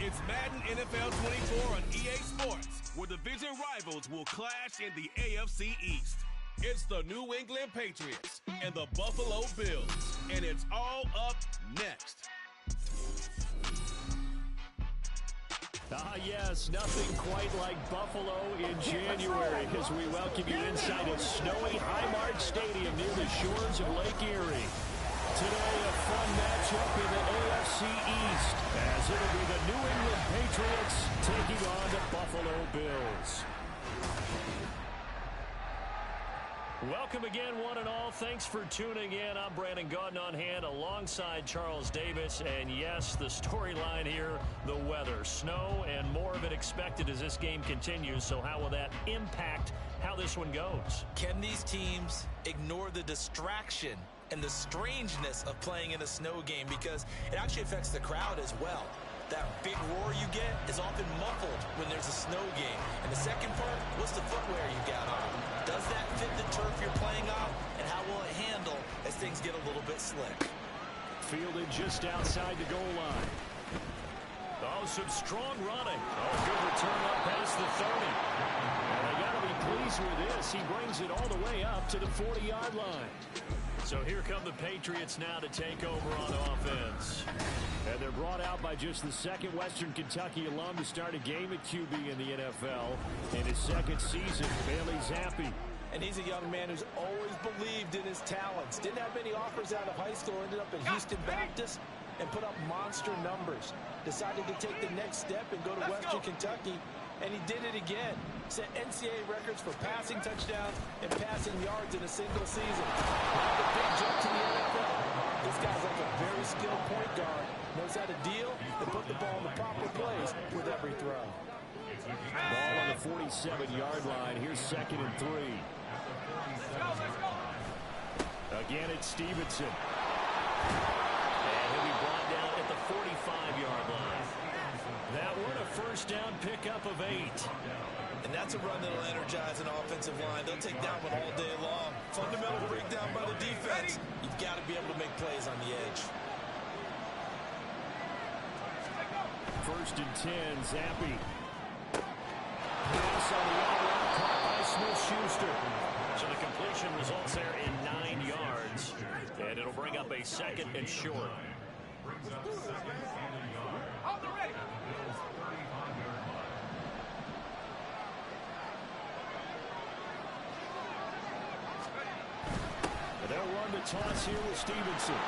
It's Madden NFL 24 on EA Sports, where division rivals will clash in the AFC East. It's the New England Patriots and the Buffalo Bills, and it's all up next. Yes, nothing quite like Buffalo in January as we welcome you inside a snowy Highmark Stadium near the shores of Lake Erie. Today, a fun matchup in the AFC East as it'll be the New England Patriots taking on the Buffalo Bills. Welcome again, one and all. Thanks for tuning in. I'm Brandon Gaudin on hand alongside Charles Davis. And yes, the storyline here, the weather. Snow and more of it expected as this game continues. So how will that impact how this one goes? Can these teams ignore the distraction and the strangeness of playing in a snow game? Because it actually affects the crowd as well. That big roar you get is often muffled when there's a snow game. And the second part, what's the footwear you got on? Does that fit the turf you're playing on? And how will it handle as things get a little bit slick? Fielded just outside the goal line. Oh, some strong running. Oh, good return up past the 30. And they got to be pleased with this. He brings it all the way up to the 40-yard line. So here come the Patriots now to take over on offense. And they're brought out by just the second Western Kentucky alum to start a game at QB in the NFL. In his second season, Bailey Zappi. And he's a young man who's always believed in his talents. Didn't have many offers out of high school, ended up at Houston Baptist and put up monster numbers. Decided to take the next step and go to Western Kentucky, and he did it again. Set NCAA records for passing touchdowns and passing yards in a single season. Now the big jump to the NFL. This guy's like a very skilled point guard. Knows how to deal and put the ball in the proper place with every throw. Ball on the 47-yard line. Here's 2nd and 3. Let's go. Again, it's Stevenson. And he'll be brought down at the 45-yard line. That one a first down pickup of 8. And that's a run that'll energize an offensive line. They'll take that one all day long. Fundamental breakdown by the defense. You've got to be able to make plays on the edge. 1st and 10, Zappi. Pass on the outright, caught by Smith-Schuster. So the completion results there in 9 yards. And it'll bring up a 2nd and short. They'll run the toss here with Stevenson.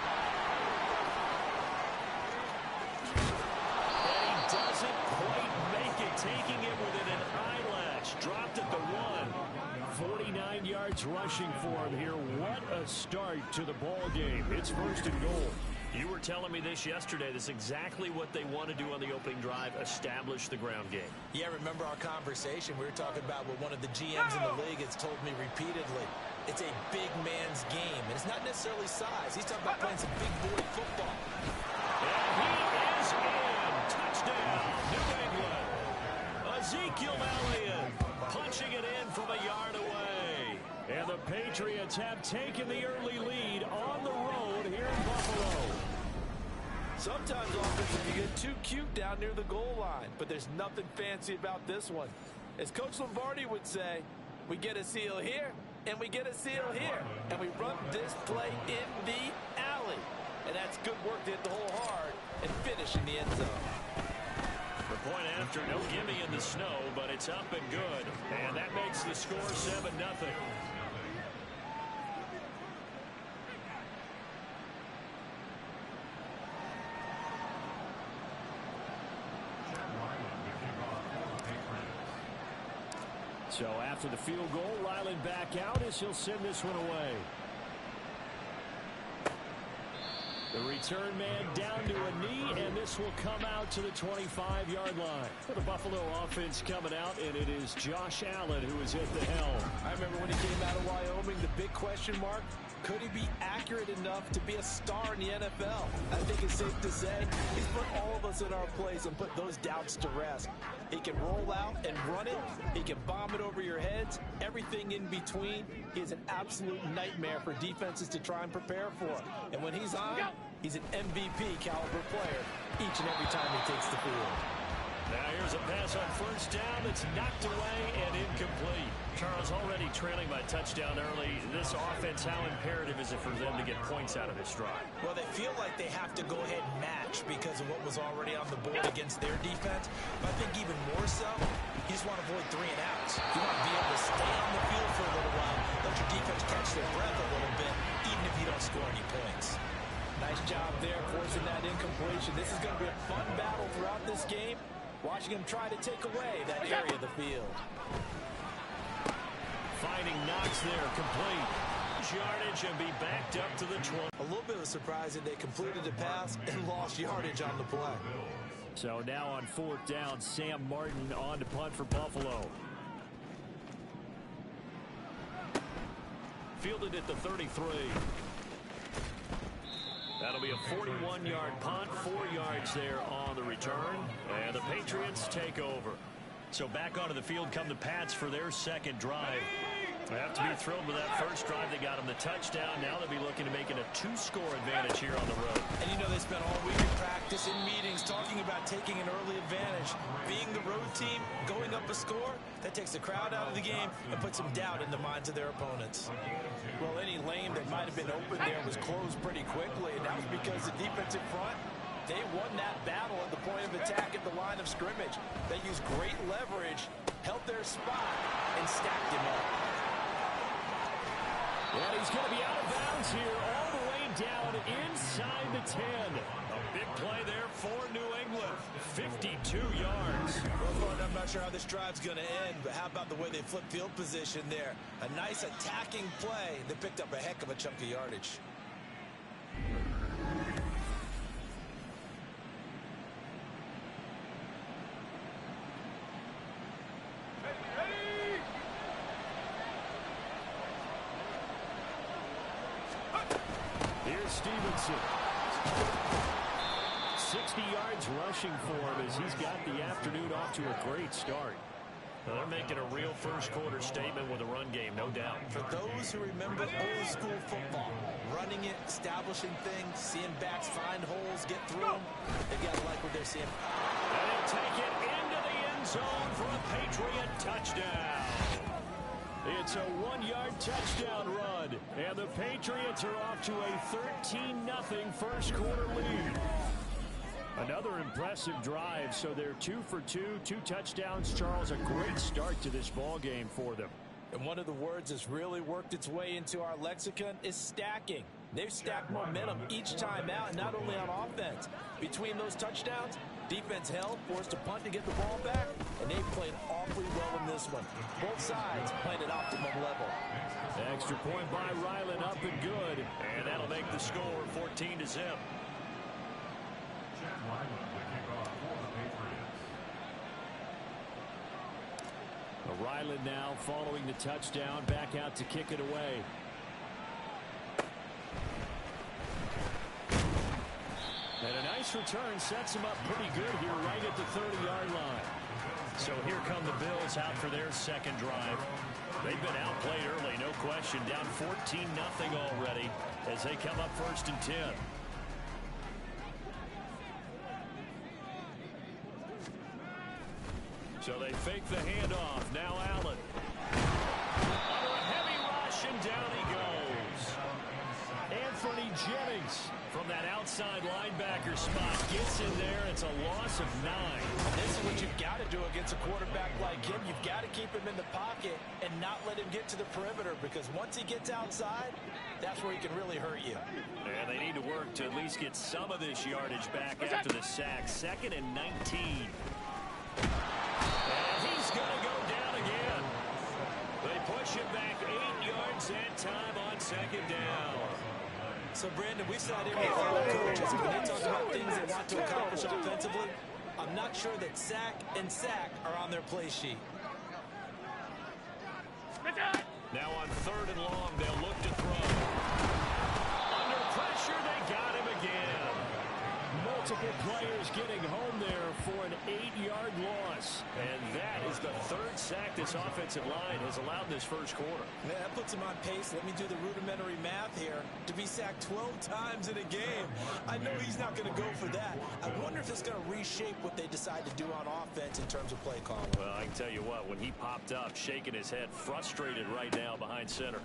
And he doesn't quite make it, taking it within an eyelash. Dropped at the 1. 49 yards rushing for him here. What a start to the ball game. It's 1st and goal. You were telling me this yesterday. This is exactly what they want to do on the opening drive, establish the ground game. Yeah, remember our conversation? We were talking about what one of the GMs in the league has told me repeatedly. It's a big man's game, and it's not necessarily size. He's talking about playing some big boy football. And he is in. Touchdown, New England. Ezekiel Elliott punching it in from a yard away. And the Patriots have taken the early lead on the road here in Buffalo. Sometimes offenses can get too cute down near the goal line, but there's nothing fancy about this one. As Coach Lombardi would say, we get a seal here, and we get a seal here, and we run this play in the alley. And that's good work to hit the hole hard and finish in the end zone. The point after, no gimme in the snow, but it's up and good. And that makes the score 7-0. So after the field goal, Ryland back out as he'll send this one away. The return man down to a knee, and this will come out to the 25-yard line. For the Buffalo offense coming out, and it is Josh Allen who is at the helm. I remember when he came out of Wyoming, the big question mark, could he be accurate enough to be a star in the NFL? I think it's safe to say he's put all of us in our place and put those doubts to rest. He can roll out and run it. He can bomb it over your heads. Everything in between. He is an absolute nightmare for defenses to try and prepare for. And when he's on, he's an MVP caliber player each and every time he takes the field. Now here's a pass on first down that's knocked away and incomplete. Charles, already trailing by touchdown early. This offense, how imperative is it for them to get points out of this drive? Well, they feel like they have to go ahead and match because of what was already on the board against their defense. But I think even more so, you just want to avoid 3 and outs. You want to be able to stay on the field for a little while, let your defense catch their breath a little bit, even if you don't score any points. Nice job there forcing that incompletion. This is going to be a fun battle throughout this game. Watching him try to take away that area of the field. Finding Knox there, complete. Yardage and be backed up to the 20. A little bit of a surprise that they completed the pass and lost yardage on the play. So now on 4th down, Sam Martin on to punt for Buffalo. Fielded at the 33. That'll be a 41-yard punt, 4 yards there on the return, and the Patriots take over. So back onto the field come the Pats for their second drive. They have to be thrilled with that first drive. They got them the touchdown. Now they'll be looking to make it a 2-score advantage here on the road. And you know they spent all week in practice, in meetings, talking about taking an early advantage. Being the road team, going up a score, that takes the crowd out of the game and puts some doubt in the minds of their opponents. Well, any lane that might have been open there was closed pretty quickly, and that was because the defensive front, they won that battle at the point of attack at the line of scrimmage. They used great leverage, held their spot, and stacked him up. And he's going to be out of bounds here all the way down inside the 10. A big play there for New England. 52 yards. Well, I'm not sure how this drive's going to end, but how about the way they flip field position there? A nice attacking play that picked up a heck of a chunk of yardage. Here's Stevenson. 60 yards rushing for him as he's got the afternoon off to a great start. Well, they're making a real first-quarter statement with a run game, no doubt. For those who remember old-school football, running it, establishing things, seeing backs find holes, get through them, they've got to like what they're seeing. And he'll take it into the end zone for a Patriot touchdown. It's a 1-yard touchdown run, and the Patriots are off to a 13-0 first-quarter lead. Another impressive drive, so they're 2 for 2, 2 touchdowns. Charles, a great start to this ball game for them. And one of the words that's really worked its way into our lexicon is stacking. They've stacked momentum each time out, and not only on offense. Between those touchdowns, defense held, forced a punt to get the ball back, and they played awfully well in this one. Both sides playing at optimum level. Extra point by Ryland, up and good, and that'll make the score 14-0. Ryland now following the touchdown, back out to kick it away. And a nice return sets him up pretty good here right at the 30-yard line. So here come the Bills out for their second drive. They've been outplayed early, no question. Down 14-0 already as they come up 1st and 10. So they fake the handoff. Now Allen. Under a heavy rush, and down he goes. Anthony Jennings from that outside linebacker spot gets in there. It's a loss of 9. This is what you've got to do against a quarterback like him. You've got to keep him in the pocket and not let him get to the perimeter, because once he gets outside, that's where he can really hurt you. And they need to work to at least get some of this yardage back after the sack. 2nd and 19. And he's going to go down again. They push him back 8 yards that time on 2nd down. So, Brandon, we sat in with our coaches, and when they talk about things they want to accomplish offensively, I'm not sure that sack and sack are on their play sheet. Now on 3rd and long, they'll look to throw. Under pressure, they got him again. Multiple Multiple players getting home there for an 8-yard loss. And that is the third sack this offensive line has allowed this first quarter. Yeah, that puts him on pace. Let me do the rudimentary math here. To be sacked 12 times in a game. I know he's not going to go for that. I wonder if it's going to reshape what they decide to do on offense in terms of play calling. Well, I can tell you what, when he popped up, shaking his head, frustrated right now behind center.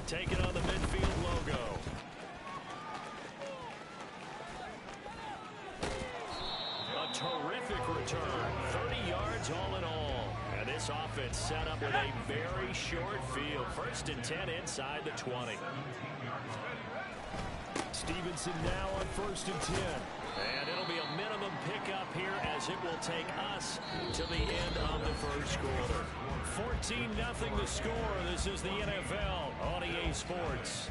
Taking on the midfield logo. A terrific return. 30 yards all in all. And this offense set up with a very short field. 1st and 10 inside the 20. Stevenson now on 1st and 10. And it'll be a minimum pickup here as it will take us to the end of the first quarter. 14-0 the score. This is the NFL on EA Sports.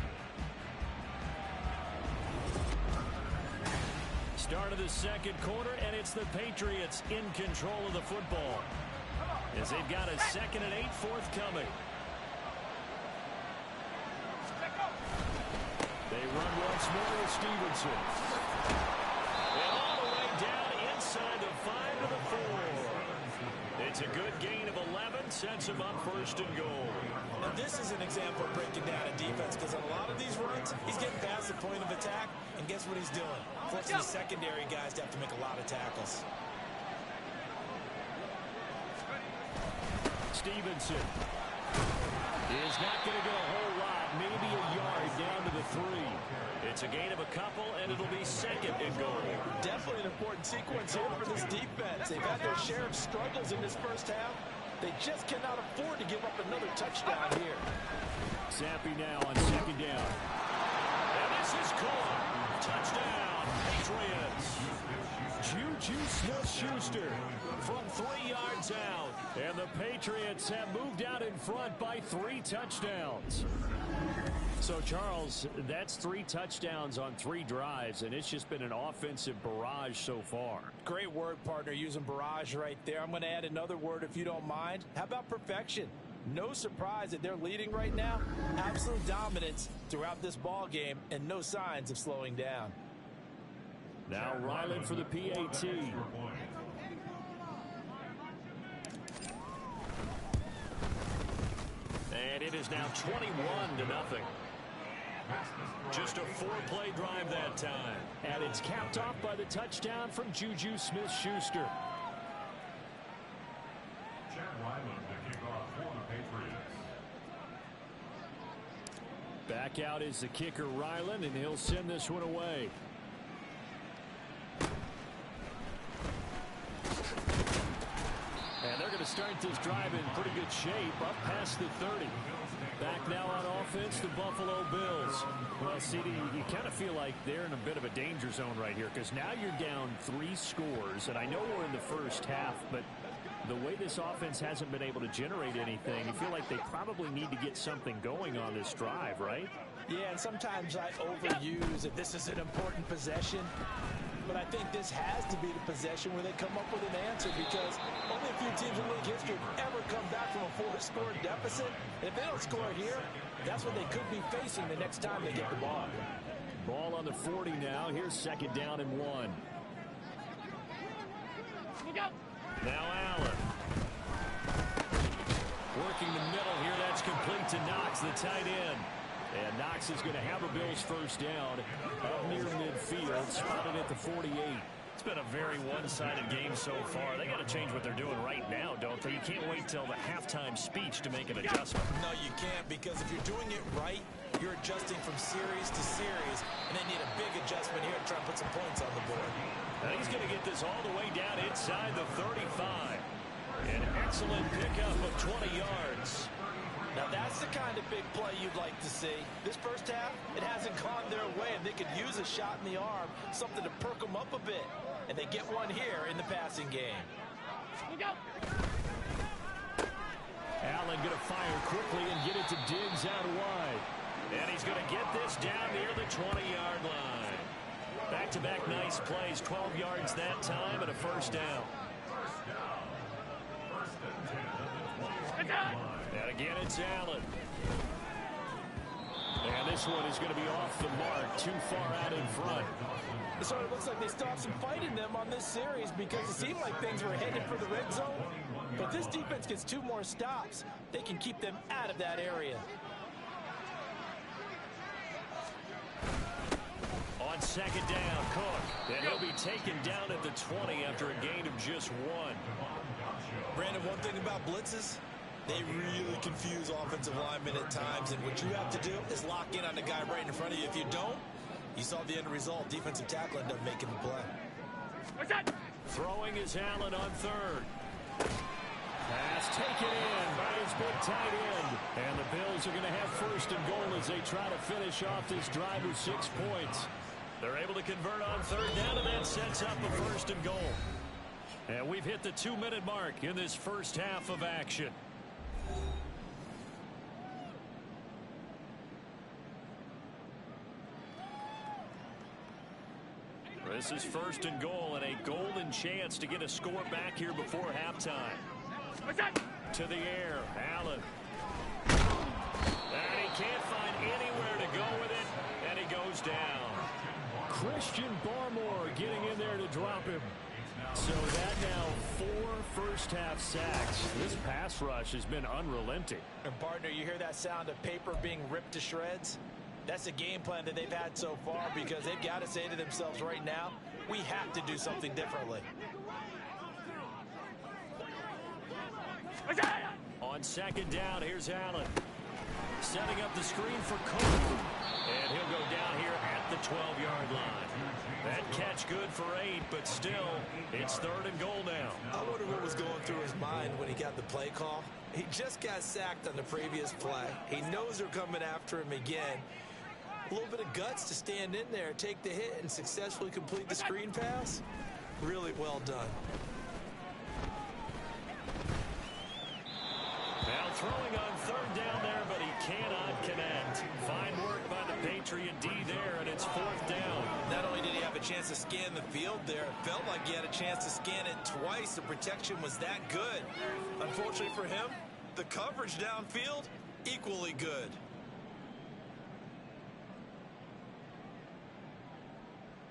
Start of the second quarter, and it's the Patriots in control of the football as they've got a 2nd and 8 forthcoming. They run once more with Stevenson. And all the way down inside the 5 to the 4. It's a good gain of 11, sets him up 1st and goal. Now this is an example of breaking down a defense, because on a lot of these runs, he's getting past the point of attack, and guess what he's doing? Forcing the secondary guys to have to make a lot of tackles. Stevenson is not going to get a whole lot, maybe a yard down to the 3. It's a gain of a couple, and it'll be 2nd and goal. Definitely an important sequence here for this defense. They've had their share of struggles in this first half. They just cannot afford to give up another touchdown here. Zappi now on 2nd down. And this is caught. Touchdown, Patriots. Juju Smith-Schuster from 3 yards out. And the Patriots have moved out in front by 3 touchdowns. So, Charles, that's 3 touchdowns on 3 drives, and it's just been an offensive barrage so far. Great word, partner, using barrage right there. I'm going to add another word if you don't mind. How about perfection? No surprise that they're leading right now. Absolute dominance throughout this ball game, and no signs of slowing down. Now Ryland for the PAT. And it is now 21-0. Just a 4-play drive that time. And it's capped off by the touchdown from Juju Smith-Schuster. Back out is the kicker, Ryland, and he'll send this one away. And they're going to start this drive in pretty good shape, up past the 30. Back now on offense, the Buffalo Bills. Well, CD, you kind of feel like they're in a bit of a danger zone right here, because now you're down 3 scores, and I know we're in the first half, but the way this offense hasn't been able to generate anything, you feel like they probably need to get something going on this drive, right? Yeah, and sometimes I overuse that this is an important possession. But I think this has to be the possession where they come up with an answer, because only a few teams in league history have ever come back from a 4-score deficit. And if they don't score here, that's what they could be facing the next time they get the ball. Ball on the 40 now. Here's 2nd down and 1. Now Allen. Working the middle here. That's complete to Knox, the tight end. And Knox is going to have a Bills first down up near midfield, spotted at the 48. It's been a very one-sided game so far. They got to change what they're doing right now, don't they? You can't wait till the halftime speech to make an adjustment. No, you can't, because if you're doing it right, you're adjusting from series to series, and they need a big adjustment here to try and put some points on the board. Now he's going to get this all the way down inside the 35. An excellent pickup of 20 yards. Now that's the kind of big play you'd like to see. This first half, it hasn't gone their way, and they could use a shot in the arm, something to perk them up a bit. And they get one here in the passing game. Allen going to fire quickly and get it to Diggs out wide. And he's going to get this down near the 20-yard line. Back-to-back nice plays, 12 yards that time, and a first down. And again, it's Allen. And this one is going to be off the mark, too far out in front. It sort of looks like they stopped some fight in them on this series because it seemed like things were headed for the red zone. But this defense gets 2 more stops. They can keep them out of that area. On second down, Cook. And he'll be taken down at the 20 after a gain of just 1. Brandon, one thing about blitzes, they really confuse offensive linemen at times, and what you have to do is lock in on the guy right in front of you. If you don't, you saw the end result. Defensive tackle ended up making the play. Throwing is Allen on third. Pass taken in by his big tight end. And the Bills are going to have first and goal as they try to finish off this drive with 6 points. They're able to convert on third down, and that sets up a first and goal. And we've hit the 2-minute mark in this first half of action. This is first and goal and a golden chance to get a score back here before halftime. To the air, Allen. And he can't find anywhere to go with it, and he goes down. Christian Barmore getting in there to drop him. So that now 4 first-half sacks. This pass rush has been unrelenting. And partner, you hear that sound of paper being ripped to shreds? That's the game plan that they've had so far because they've got to say to themselves right now, we have to do something differently. On second down, here's Allen. Setting up the screen for Cook. And he'll go down here at the 12-yard line. That catch good for 8, but still, it's third and goal now. I wonder what was going through his mind when he got the play call. He just got sacked on the previous play. He knows they're coming after him again. A little bit of guts to stand in there, take the hit, and successfully complete the screen pass. Really well done. Now throwing on third down there, but he cannot connect. Fine work by the Patriot D there, and it's fourth down. Not only did he have a chance to scan the field there, it felt like he had a chance to scan it twice. The protection was that good. Unfortunately for him, the coverage downfield, equally good.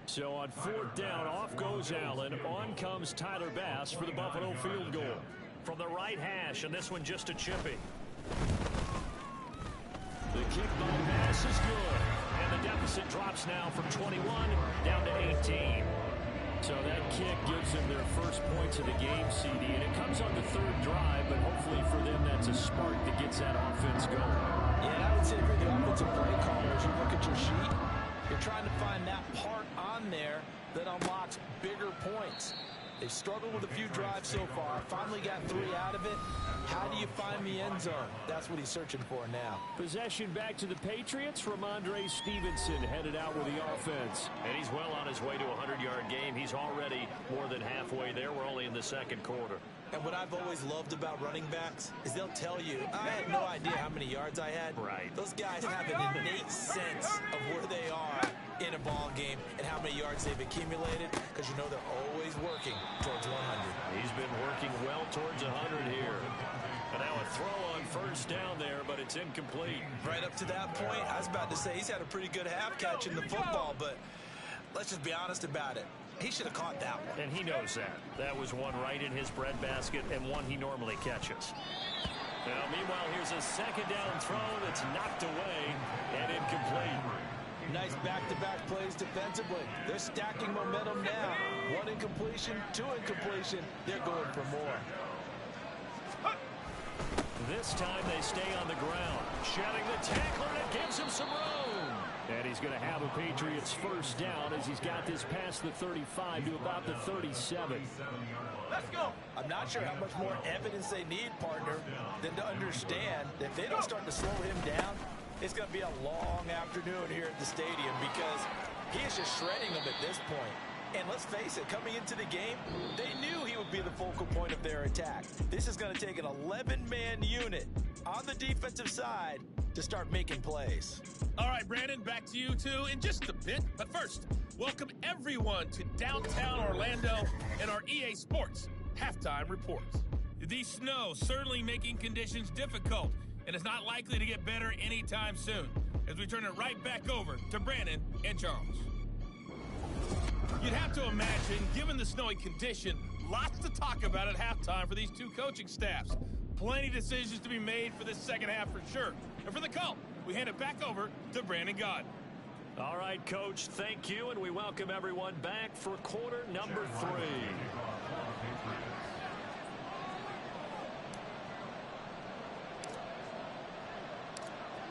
So on fourth down, off goes Allen. On comes Tyler Bass for the Buffalo field goal. From the right hash, and this one just a chippy. The kick by Bass is good. And the deficit drops now from 21 down to 18. So that kick gives them their first points of the game, CD. And it comes on the third drive, but hopefully for them that's a spark that gets that offense going. Yeah, and I would say if you're the offensive play caller, as you look at your sheet, you're trying to find that part on there that unlocks bigger points. They've struggled with a few drives so far. Finally got 3 out of it. How do you find the end zone? That's what he's searching for now. Possession back to the Patriots. Ramondre Stevenson headed out with the offense. And he's well on his way to a 100-yard game. He's already more than halfway there. We're only in the second quarter. And what I've always loved about running backs is they'll tell you, I had no idea how many yards I had. Right. Those guys have an innate sense of where they are in a ball game and how many yards they've accumulated, because you know they're always working towards 100. He's been working well towards 100 here. And now a throw on first down there, but it's incomplete. Right up to that point, I was about to say he's had a pretty good half catch in the football, but let's just be honest about it. He should have caught that one. And he knows that. That was one right in his breadbasket and one he normally catches. Now, meanwhile, here's a second down throw that's knocked away and incomplete. Nice back-to-back plays defensively. They're stacking momentum now. 1 incompletion, 2 incompletion. They're going for more. This time they stay on the ground. Shedding the tackler, and it gives him some room. And he's going to have a Patriots first down as he's got this past the 35 to about the 37. Let's go. I'm not sure how much more evidence they need, partner, than to understand that if they don't start to slow him down, it's going to be a long afternoon here at the stadium because he is just shredding them at this point. And let's face it, coming into the game, they knew he would be the focal point of their attack. This is going to take an 11-man unit on the defensive side to start making plays. All right, Brandon, back to you two in just a bit. But first, welcome everyone to downtown Orlando and our EA Sports halftime reports. The snow certainly making conditions difficult, and it's not likely to get better anytime soon. as we turn it right back over to Brandon and Charles. You'd have to imagine, given the snowy condition, lots to talk about at halftime for these two coaching staffs. Plenty of decisions to be made for this second half for sure. And for the call, we hand it back over to Brandon Gaud. All right, Coach, thank you, and we welcome everyone back for quarter number 3.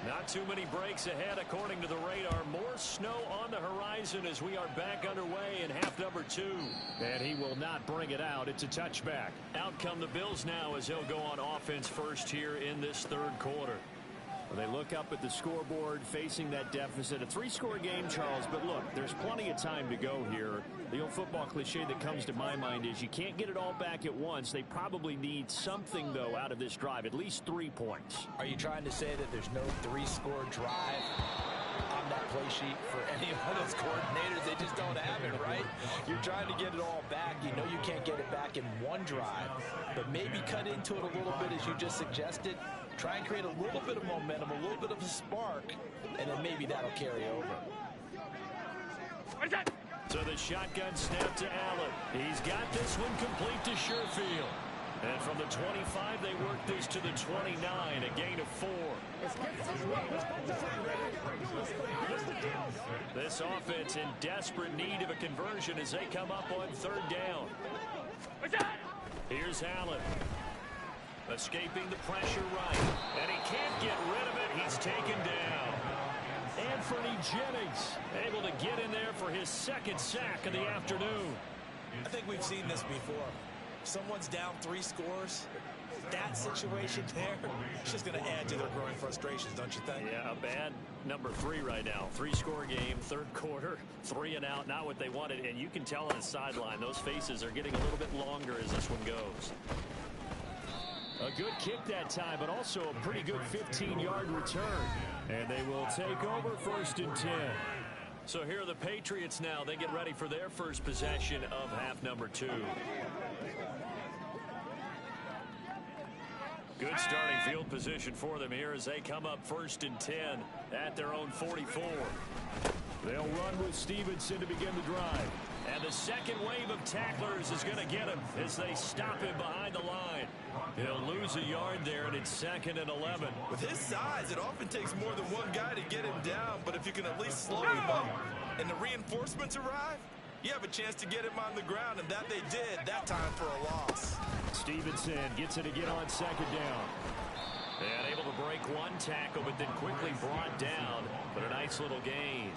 Not too many breaks ahead according to the radar. More snow on the horizon as we are back underway in half number 2. And he will not bring it out. It's a touchback. Out come the Bills now as he'll go on offense first here in this third quarter. Well, they look up at the scoreboard facing that deficit. A 3-score game, Charles, but look, there's plenty of time to go here. The old football cliche that comes to my mind is you can't get it all back at once. They probably need something, though, out of this drive, at least 3 points. Are you trying to say that there's no 3-score drive on that play sheet for any of those coordinators? They just don't have it, right? You're trying to get it all back. You know you can't get it back in one drive, but maybe cut into it a little bit as you just suggested. Try and create a little bit of momentum, a little bit of a spark, and then maybe that'll carry over. So the shotgun snap to Allen. He's got this one complete to Sherfield. And from the 25, they work this to the 29, a gain of 4. This offense in desperate need of a conversion as they come up on third down. Here's Allen. Escaping the pressure right. And he can't get rid of it. He's taken down. Anthony Jennings able to get in there for his second sack of the afternoon. I think we've seen this before. Someone's down 3 scores. That situation there, it's just going to add to their growing frustrations, don't you think? Yeah, a bad number 3 right now. 3-score game, third quarter, 3 and out, not what they wanted. And you can tell on the sideline, those faces are getting a little bit longer as this one goes. A good kick that time, but also a pretty good 15-yard return. And they will take over 1st and 10. So here are the Patriots now. They get ready for their first possession of half number 2. Good starting field position for them here as they come up 1st and 10 at their own 44. They'll run with Stevenson to begin the drive. And the second wave of tacklers is going to get him as they stop him behind the line. He'll lose a yard there, and it's 2nd and 11. With his size, it often takes more than one guy to get him down, but if you can at least slow him up and the reinforcements arrive, you have a chance to get him on the ground, and that they did that time for a loss. Stevenson gets it again on 2nd down. And able to break one tackle, but then quickly brought down, but a nice little gain.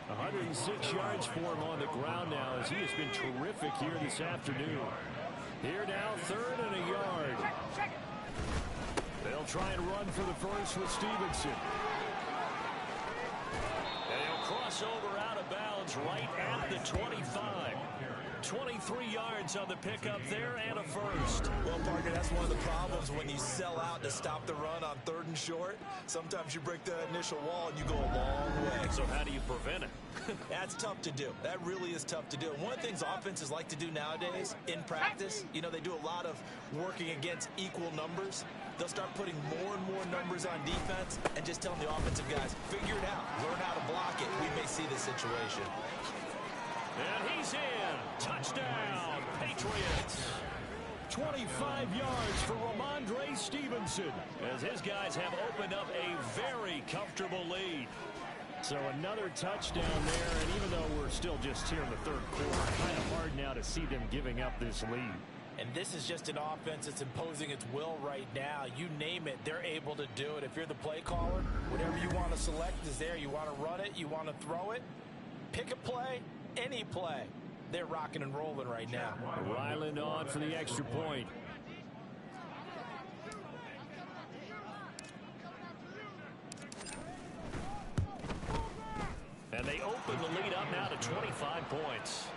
106 yards for him on the ground now as he has been terrific here this afternoon. Here now, 3rd and a yard. They'll try and run for the first with Stevenson. And he'll cross over out of bounds right at the 25. 23 yards on the pickup there and a first. Well, Parker, that's one of the problems when you sell out to stop the run on 3rd and short. Sometimes you break the initial wall and you go a long way. So how do you prevent it? That's tough to do. That really is tough to do. And one of the things offenses like to do nowadays in practice, you know, they do a lot of working against equal numbers. They'll start putting more and more numbers on defense and just telling the offensive guys, figure it out, learn how to block it. We may see this situation. And he's in. Touchdown, Patriots. 25 yards for Ramondre Stevenson as his guys have opened up a very comfortable lead. So another touchdown there, and even though we're still just here in the third quarter, kind of hard now to see them giving up this lead. And this is just an offense that's imposing its will right now. You name it, they're able to do it. If you're the play caller, whatever you want to select is there. You want to run it, you want to throw it, pick a play, any play. They're rocking and rolling right now. Ryland on for the extra point. And they open the lead up now to 25 points.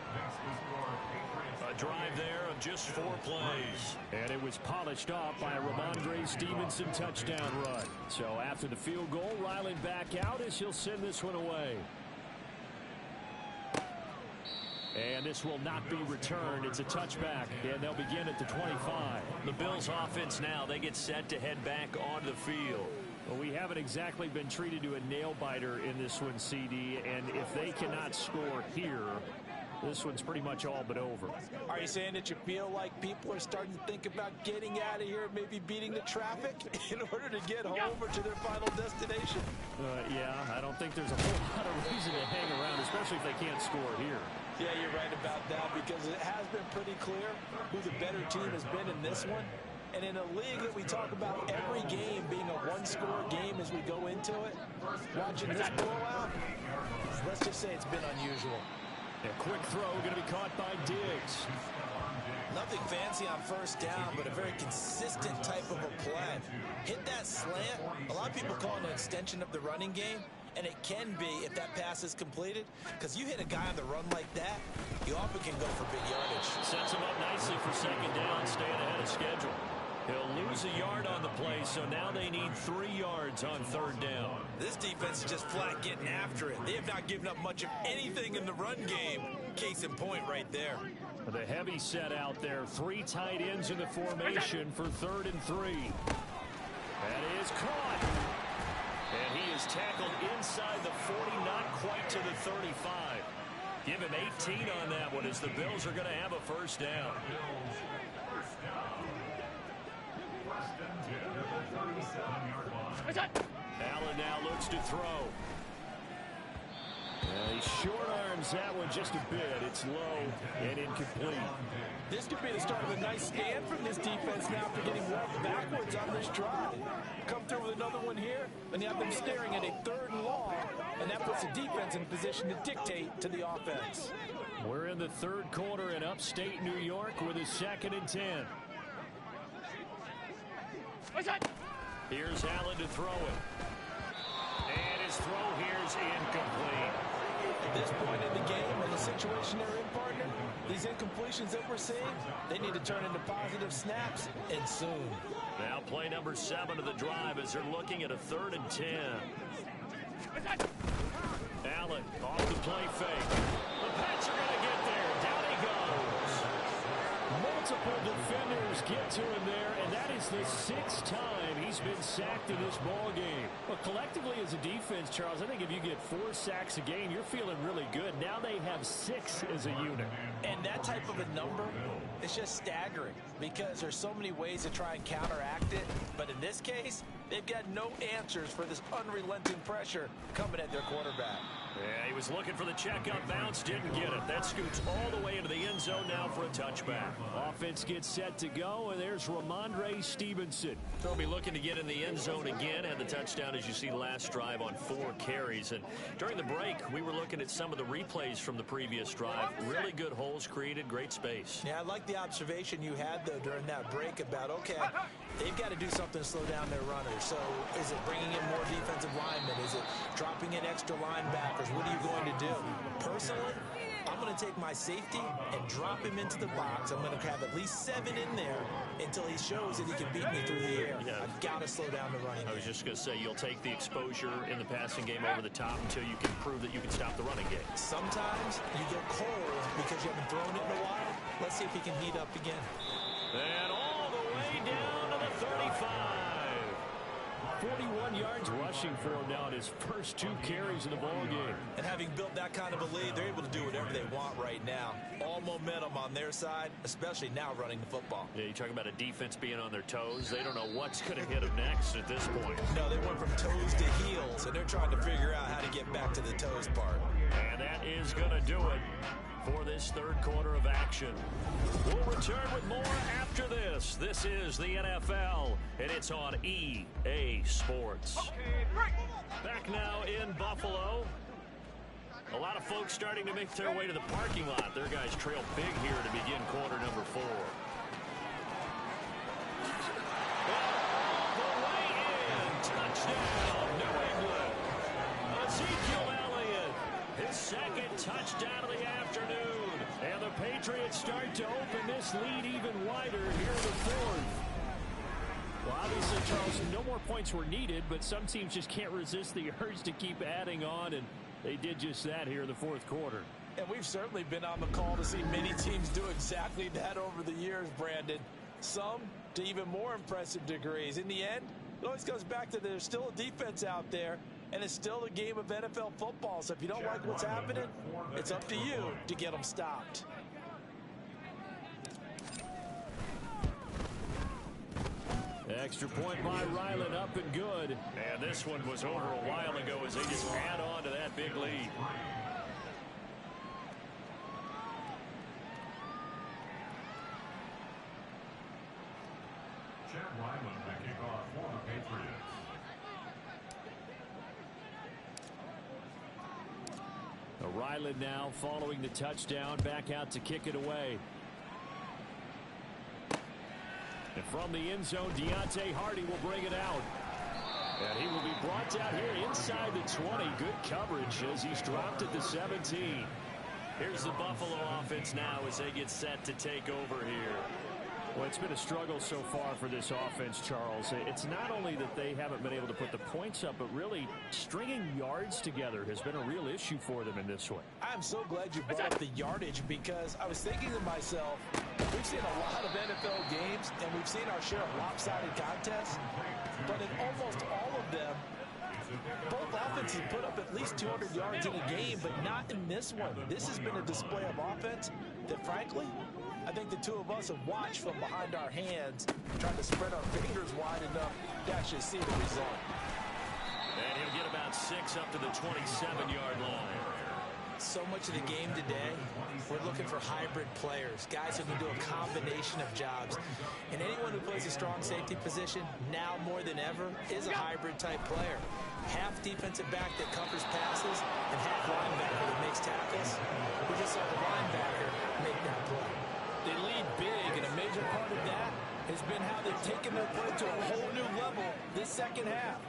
A drive there of just 4 plays. And it was polished off by a Ramondre Stevenson touchdown run. So after the field goal, Ryland back out as he'll send this one away. And this will not be returned. It's a touchback, and they'll begin at the 25. The Bills offense now, they get set to head back onto the field. Well, we haven't exactly been treated to a nail-biter in this one, CD, and if they cannot score here, this one's pretty much all but over. Are you saying that you feel like people are starting to think about getting out of here, maybe beating the traffic in order to get home or to their final destination? Yeah, I don't think there's a whole lot of reason to hang around, especially if they can't score here. Yeah, you're right about that, because it has been pretty clear who the better team has been in this one. And in a league that we talk about every game being a one-score game as we go into it, watching this blowout, let's just say it's been unusual. A quick throw going to be caught by Diggs. Nothing fancy on first down, but a very consistent type of a play. Hit that slant. A lot of people call it an extension of the running game, and it can be if that pass is completed, because you hit a guy on the run like that, you often can go for big yardage. Sets him up nicely for second down, staying ahead of schedule. He'll lose a yard on the play, so now they need 3 yards on third down. This defense is just flat getting after it. They have not given up much of anything in the run game. Case in point right there. The heavy set out there. 3 tight ends in the formation for 3rd and 3. That is caught. And he is tackled inside the 40, not quite to the 35. Give him 18 on that one as the Bills are going to have a first down. Allen now looks to throw. He short arms that one just a bit. It's low and incomplete. This could be the start of a nice stand from this defense now after getting walked backwards on this drive. Come through with another one here, and you have them staring at a 3rd and long, and that puts the defense in position to dictate to the offense. We're in the 3rd quarter in upstate New York with a 2nd and 10. Here's Allen to throw it. And his throw here is incomplete. At this point in the game and the situation they're in, partner, these incompletions that we're seeing, they need to turn into positive snaps, and soon. Now play number 7 of the drive as they're looking at a 3rd and 10. Allen off the play fake. The Pats are going to get there. Down he goes. Multiple defenders get to him there, and that is the 6th time he's been sacked in this ball game. Well, collectively as a defense, Charles, I think if you get 4 sacks a game, you're feeling really good. Now they have 6 as a unit. And that type of a number is just staggering because there's so many ways to try and counteract it. But in this case, they've got no answers for this unrelenting pressure coming at their quarterback. Yeah, he was looking for the checkup bounce, didn't get it. That scoots all the way into the end zone now for a touchback. Offense gets set to go, and there's Ramondre Stevenson. They'll be looking to get in the end zone again. Had the touchdown, as you see, last drive on 4 carries. And during the break, we were looking at some of the replays from the previous drive. Really good holes created, great space. Yeah, I like the observation you had, though, during that break about, okay, they've got to do something to slow down their runners. So is it bringing in more defensive linemen? Is it dropping in extra linebackers? What are you going to do? Personally, I'm going to take my safety and drop him into the box. I'm going to have at least 7 in there until he shows that he can beat me through the air. Yeah. I've got to slow down the running game. I was just going to say, you'll take the exposure in the passing game over the top until you can prove that you can stop the running game. Sometimes you go cold because you haven't thrown it in a while. Let's see if he can heat up again. And all the way down to the 35. 41 yards rushing for him now in his first 2 carries in the ball game. And having built that kind of a lead, they're able to do whatever they want right now. All momentum on their side, especially now running the football. Yeah, you talk about a defense being on their toes. They don't know what's going to hit them next at this point. No, they went from toes to heels, and they're trying to figure out how to get back to the toes part. And that is going to do it for this 3rd quarter of action. We'll return with more after this. This is the NFL, and it's on EA Sports. Back now in Buffalo. A lot of folks starting to make their way to the parking lot. Their guys trail big here to begin quarter number 4. All the way in. Touchdown, New England. Ezekiel Elliott, his 2nd touchdown of the afternoon. And the Patriots start to open this lead even wider here in the 4th. Well, obviously, Charles, no more points were needed, but some teams just can't resist the urge to keep adding on, and they did just that here in the 4th quarter. And we've certainly been on the call to see many teams do exactly that over the years, Brandon. Some to even more impressive degrees. In the end, It always comes back to there's still a defense out there, and it's still a game of NFL football. So if you don't like what's happening, it's up to you to get them stopped. Extra point by Ryland, up and good. And this one was over a while ago as they just add on to that big lead. Ryland to kick off for the Patriots. Ryland now following the touchdown, back out to kick it away. And from the end zone, Deontay Hardy will bring it out. And he will be brought down here inside the 20. Good coverage as he's dropped at the 17. Here's the Buffalo offense now as they get set to take over here. Well, it's been a struggle so far for this offense, Charles. It's not only that they haven't been able to put the points up, but really stringing yards together has been a real issue for them in this one. I'm so glad you brought up the yardage, because I was thinking to myself, we've seen a lot of NFL games, and we've seen our share of lopsided contests, but in almost all of them, both offenses put up at least 200 yards in a game, but not in this one. This has been a display of offense that, frankly, I think the two of us have watched from behind our hands, trying to spread our fingers wide enough to actually see the result. And he'll get about 6 up to the 27-yard line. So much of the game today, we're looking for hybrid players, guys who can do a combination of jobs. And anyone who plays a strong safety position, now more than ever, is a hybrid-type player. Half defensive back that covers passes and half linebacker that makes tackles. We just saw the linebacker make that play. They lead big, and a major part of that has been how they've taken their play to a whole new level this second half.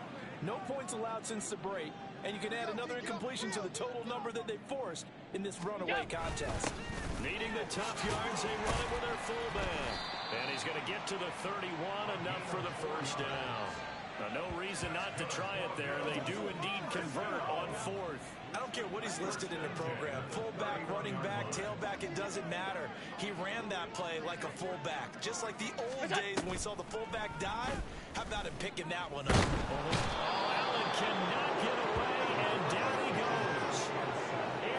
No points allowed since the break, and you can add another incompletion to the total number that they forced in this runaway contest. Needing the tough yards, they run it with their fullback. And he's going to get to the 31, enough for the first down. Now, no reason not to try it there. They do indeed convert on fourth. I don't care what he's listed in the program. Fullback, running back, tailback, it doesn't matter. He ran that play like a fullback. Just like the old days when we saw the fullback dive. How about him picking that one up? Oh, Allen cannot get away, and down he goes.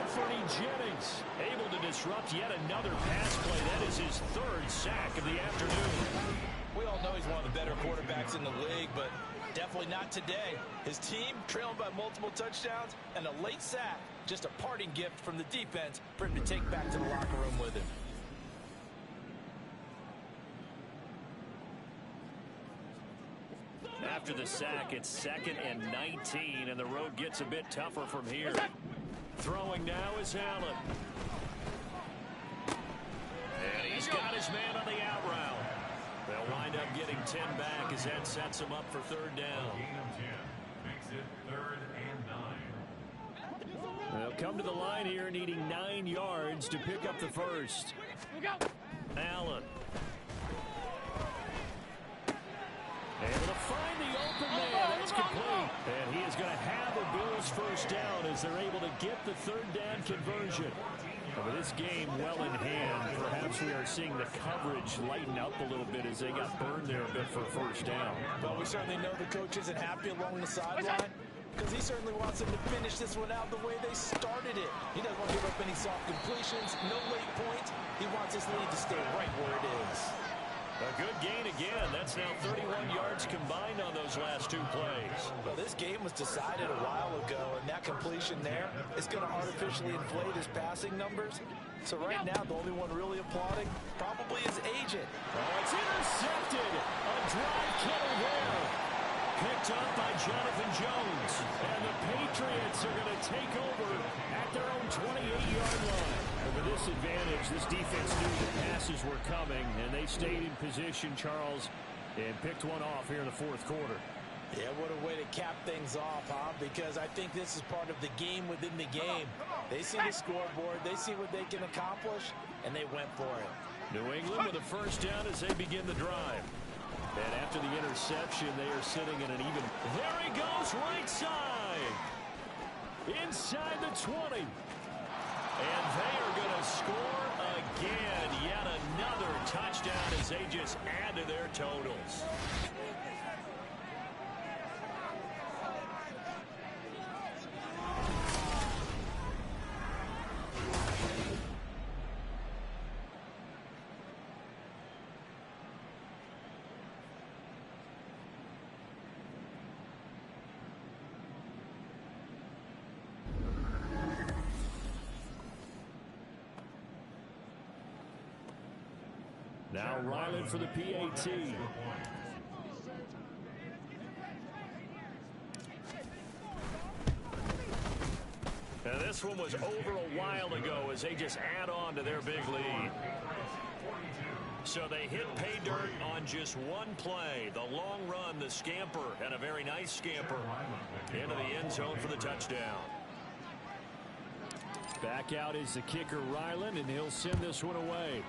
Anthony Jennings able to disrupt yet another pass play. That is his third sack of the afternoon. We all know he's one of the better quarterbacks in the league, but definitely not today. His team trailing by multiple touchdowns, and a late sack, just a parting gift from the defense for him to take back to the locker room with him. After the sack, it's 2nd and 19, and the road gets a bit tougher from here. Throwing now is Allen. And he's got his man on the out route. They'll wind up getting 10 back as that sets him up for third down. Gain of 10 makes it 3rd and 9. They'll come to the line here needing 9 yards to pick up the first. Allen. Able to find the open man. That's complete. And he is going to have a Bills first down as they're able to get the third down conversion. With this game well in hand, perhaps we are seeing the coverage lighten up a little bit as they got burned there a bit for a first down. But we certainly know the coach isn't happy along the sideline, because he certainly wants them to finish this one out the way they started it. He doesn't want to give up any soft completions, no late points. He wants his lead to stay right where it is. A good gain again. That's now 31 yards combined on those last 2 plays. Well, this game was decided a while ago, and that completion there is going to artificially inflate his passing numbers. So right now, the only one really applauding probably his agent. Oh, it's intercepted. A drive killer there. Picked up by Jonathan Jones. And the Patriots are going to take over at their own 28-yard line. And with this advantage, this defense knew the passes were coming, and they stayed in position, Charles, and picked one off here in the fourth quarter. Yeah, what a way to cap things off, huh? Because I think this is part of the game within the game. They see the scoreboard, they see what they can accomplish, and they went for it. New England with a first down as they begin the drive. And after the interception, they are sitting in an even... There he goes, right side. Inside the 20. And they are going to score again. Yet another touchdown as they just add to their totals. Now Ryland for the PAT. Now this one was over a while ago as they just add on to their big lead. So they hit pay dirt on just one play. The long run, the scamper, and a very nice scamper into the end zone for the touchdown. Back out is the kicker, Ryland, and he'll send this one away.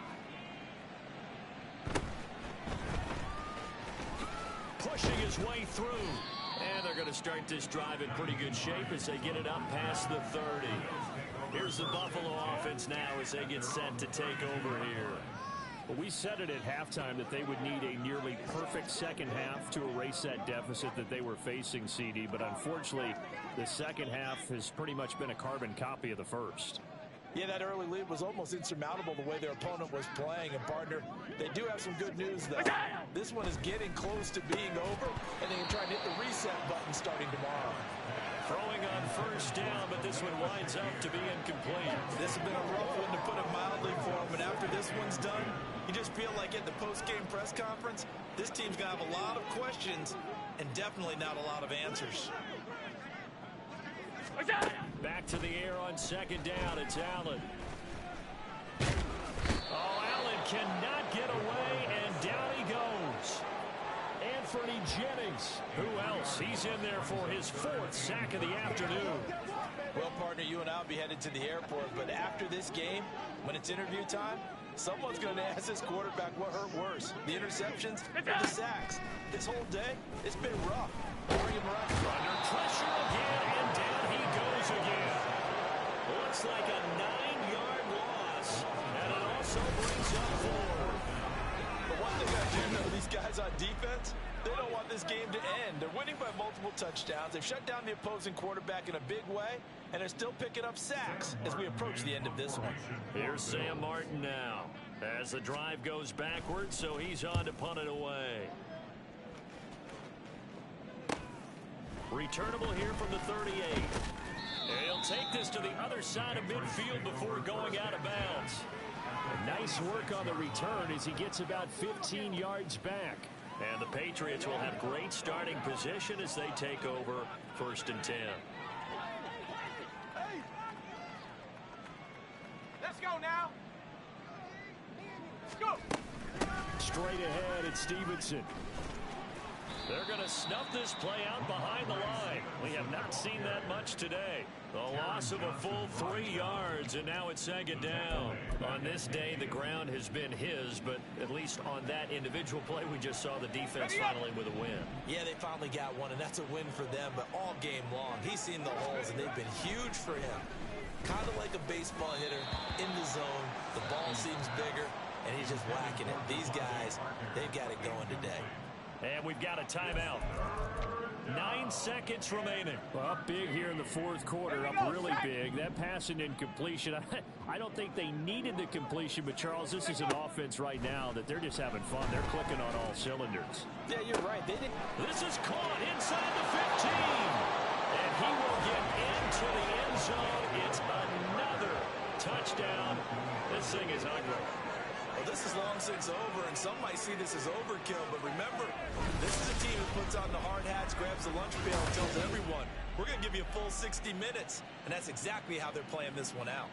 Pushing his way through. And they're going to start this drive in pretty good shape as they get it up past the 30. Here's the Buffalo offense now as they get set to take over here. Well, we said it at halftime that they would need a nearly perfect second half to erase that deficit that they were facing, CD. But unfortunately, the second half has pretty much been a carbon copy of the first. Yeah, that early lead was almost insurmountable the way their opponent was playing. And, partner, they do have some good news, though. This one is getting close to being over, and they can try and hit the reset button starting tomorrow. Throwing on first down, but this one winds up to be incomplete. This has been a rough one to put it mildly for him, but after this one's done, you just feel like at the post-game press conference, this team's going to have a lot of questions and definitely not a lot of answers. Back to the air on second down. It's Allen. Oh, Allen cannot get away, and down he goes. Anthony Jennings. Who else? He's in there for his 4th sack of the afternoon. Well, partner, you and I will be headed to the airport, but after this game, when it's interview time, someone's going to ask this quarterback what hurt worse, the interceptions or the sacks. This whole day, it's been rough. Bring him right. Under pressure again, and down he goes again. Looks like a 9-yard loss, and it also brings up 4. But one thing I do know, these guys on defense, they don't want this game to end. They're winning by multiple touchdowns. They've shut down the opposing quarterback in a big way, and they're still picking up sacks as we approach the end of this one. Here's Sam Martin now as the drive goes backwards, so he's on to punt it away. Returnable here from the 38. He'll take this to the other side of midfield before going out of bounds. Nice work on the return as he gets about 15 yards back. And the Patriots will have great starting position as they take over 1st and 10. Hey. Let's go now. Go. Straight ahead, it's Stevenson. They're going to snuff this play out behind the line. We have not seen that much today. The loss of a full 3 yards, and now it's second down. On this day, the ground has been his, but at least on that individual play, we just saw the defense finally with a win. Yeah, they finally got one, and that's a win for them, but all game long, he's seen the holes, and they've been huge for him. Kind of like a baseball hitter in the zone. The ball seems bigger, and he's just whacking it. These guys, they've got it going today. And we've got a timeout. 9 seconds remaining. Well, up big here in the 4th quarter, up really big. That pass and incompletion, I don't think they needed the completion, but Charles, this is an offense right now that they're just having fun. They're clicking on all cylinders. Yeah, you're right. This is caught inside the 15. And he will get into the end zone. It's another touchdown. This thing is ugly. Well, this is long since over, and some might see this as overkill, but remember, this is a team who puts on the hard hats, grabs the lunch pail, and tells everyone, we're going to give you a full 60 minutes, and that's exactly how they're playing this one out.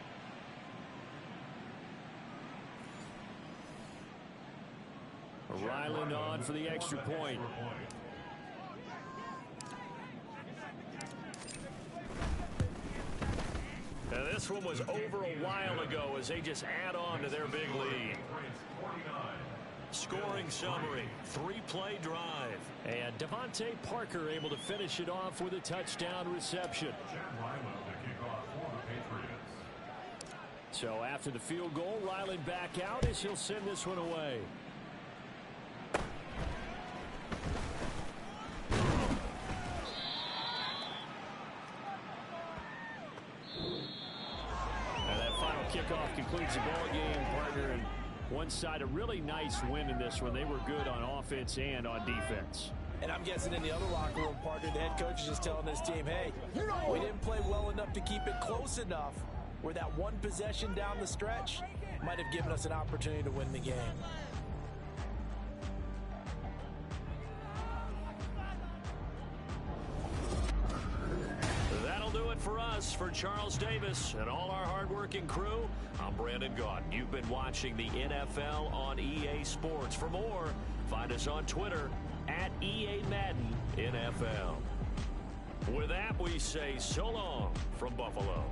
Ryland on for the extra point. Now this one was over a while ago as they just add on to their big lead. Scoring summary, 3-play drive. And Devontae Parker able to finish it off with a touchdown reception. So after the field goal, Ryland back out as he'll send this one away. Kickoff concludes the ball game, partner, and one side a really nice win in this one. They were good on offense and on defense. And I'm guessing in the other locker room, partner, the head coach is just telling this team, hey, we didn't play well enough to keep it close enough where that one possession down the stretch might have given us an opportunity to win the game. it for us. For Charles Davis and all our hardworking crew, I'm Brandon Gaudin. You've been watching the NFL on EA Sports. For more, find us on Twitter at EA Madden NFL. With that, we say so long from Buffalo.